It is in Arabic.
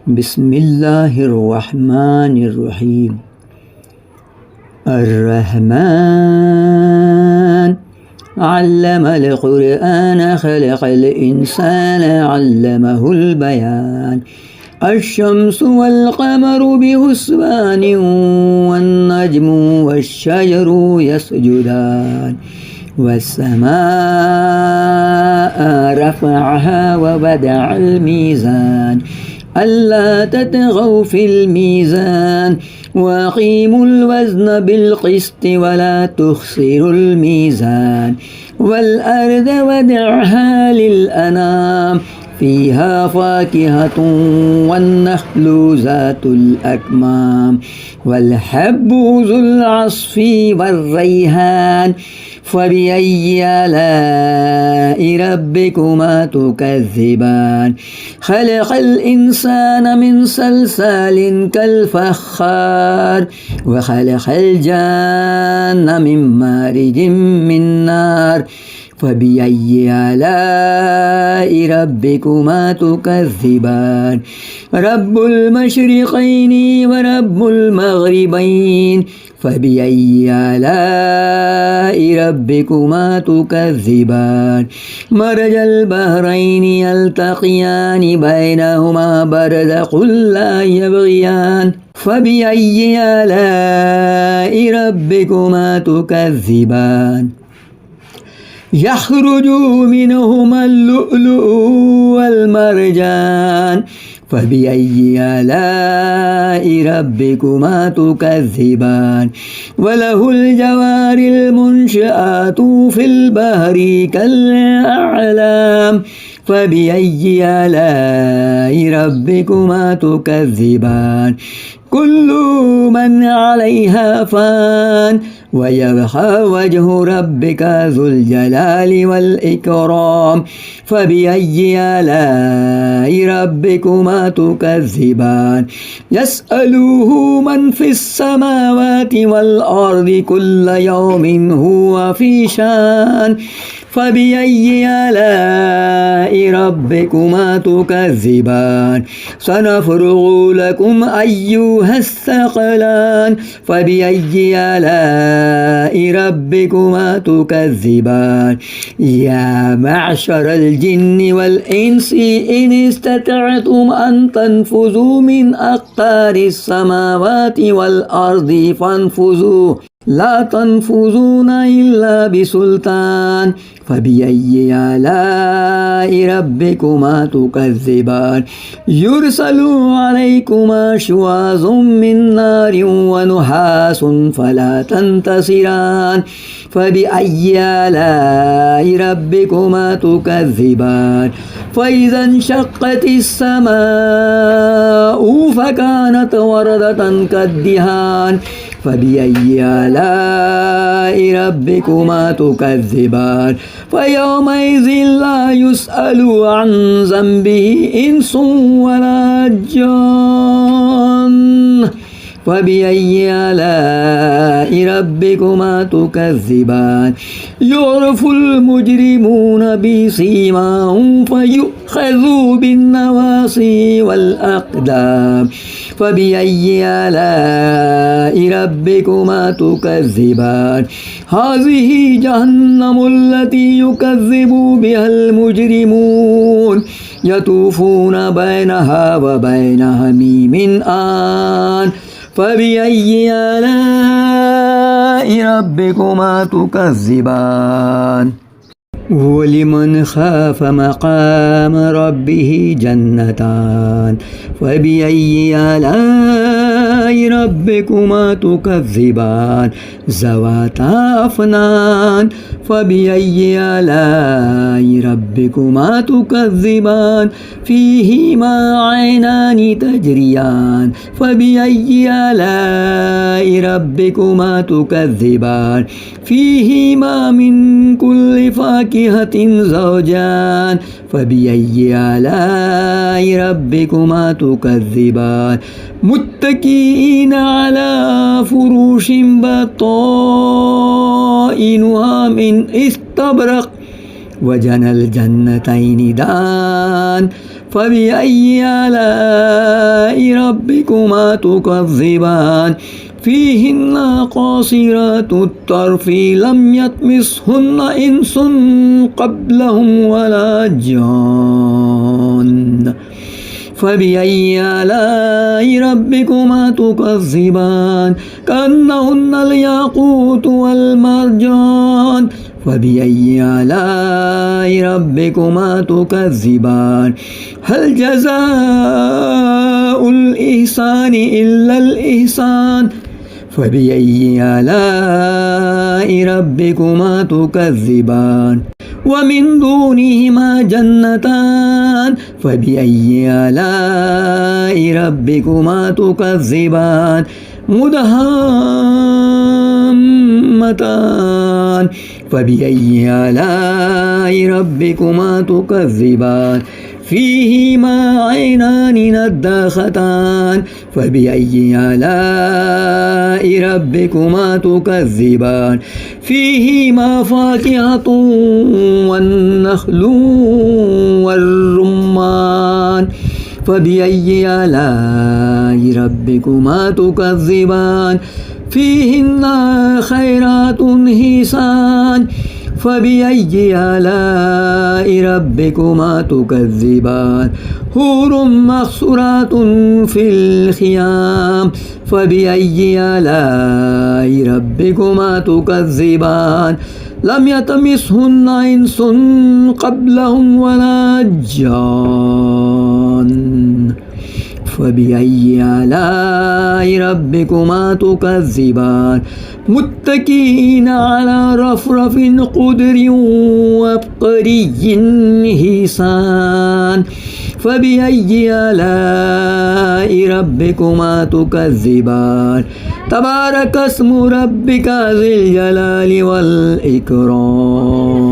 بسم الله الرحمن الرحيم. الرحمن علم القرآن خلق الإنسان علمه البيان. الشمس والقمر بحسبان والنجم والشجر يسجدان والسماء رفعها ووضع الميزان ألا تطغوا في الميزان وأقيموا الوزن بالقسط ولا تخسروا الميزان والأرض وضعها للأنام فيها فاكهة والنخل ذات الأكمام والحب ذو العصف والريحان فبأي آلاء ربكما تكذبان. خلق الإنسان من صلصال كالفخار وخلق الجان من مارج من نار فبأي آلاء ربكما تكذبان. رب المشرقين ورب المغربين فبأي آلاء ربكما تكذبان. مرج البحرين يلتقيان بينهما برزخ لا يبغيان فبأي آلاء ربكما تكذبان. يخرج منهما اللؤلؤ والمرجان فبأي آلاء ربكما تكذبان. وله الجوار المنشآت في البحر كالأعلام فبأي آلاء ربكما تكذبان. كل من عليها فان ويبقى وجه ربك ذو الجلال والإكرام فبأي آلاء ربكما تكذبان. يسأله من في السماوات والأرض كل يوم هو في شان فبأي آلاء ربكما تكذبان. سنفرغ لكم أيها الثقلان فبأي آلاء ربكما تكذبان. يا معشر الجن والإنس إن استطعتم أن تنفذوا من أقطار السماوات والأرض فانفذوا لا تنفذون إلا بسلطان فبأي آلاء ربكما تكذبان. يرسل عليكما شواظ من نار ونحاس فلا تنتصران فبأي آلاء ربكما تكذبان. فإذا انشقت السماء فكانت وردة كالدهان فبأي آلاء ربكما تكذبان. فيومئذ لا يسأل عن ذنبه إنس ولا جان فبأي آلاء ربكما تكذبان. يعرف المجرمون بسيماهم فيؤخذوا بالنواصي والأقدام فبأي آلاء ربكما تكذبان. هذه جهنم التي يكذب بها المجرمون يطوفون بينها وبين حميم آن فبأي آلاء ربكما تكذبان. ولمن خاف مقام ربه جنتان فبأي آلاء ربكما تكذبان. ذواتا أفنان فبأي آلاء ربكما تكذبان. فيهما عينان تجريان فبأي آلاء ربكما تكذبان. فيهما من كل فاكهة زوجان فبأي آلاء ربكما تكذبان. متكئين على فروش بطائنها من استبرق وجنى الجنتين دان فبأي آلاء ربكما تكذبان فيهن قاصرات الطرف لم يطمثهن إنس قبلهم ولا جان فبأي آلاء ربكما تكذبان كأنهن الياقوت والمرجان فبأي آلاء ربكما تكذبان هل جزاء الإحسان إلا الإحسان فبأي آلاء ربكما تكذبان ومن دونهما جنتان فبأي آلاء ربكما تكذبان مدهامتان فبأي آلاء ربكما تكذبان فيهما عينان نضاختان فبأي آلاء ربكما تكذبان فيهما فاكهة والنخل والرمان فبأي آلاء ربكما تكذبان فيهن خيرات حسان فبأي آلاء ربكما تكذبان حور مقصورات في الخيام فبأي آلاء ربكما تكذبان لم يطمثهن إنس قبلهم ولا جان فبأي آلاء ربكما تكذبان متكئين على رفرف خضر وعبقري حسان فبأي آلاء ربكما تكذبان تبارك اسم ربك ذي الجلال والإكرام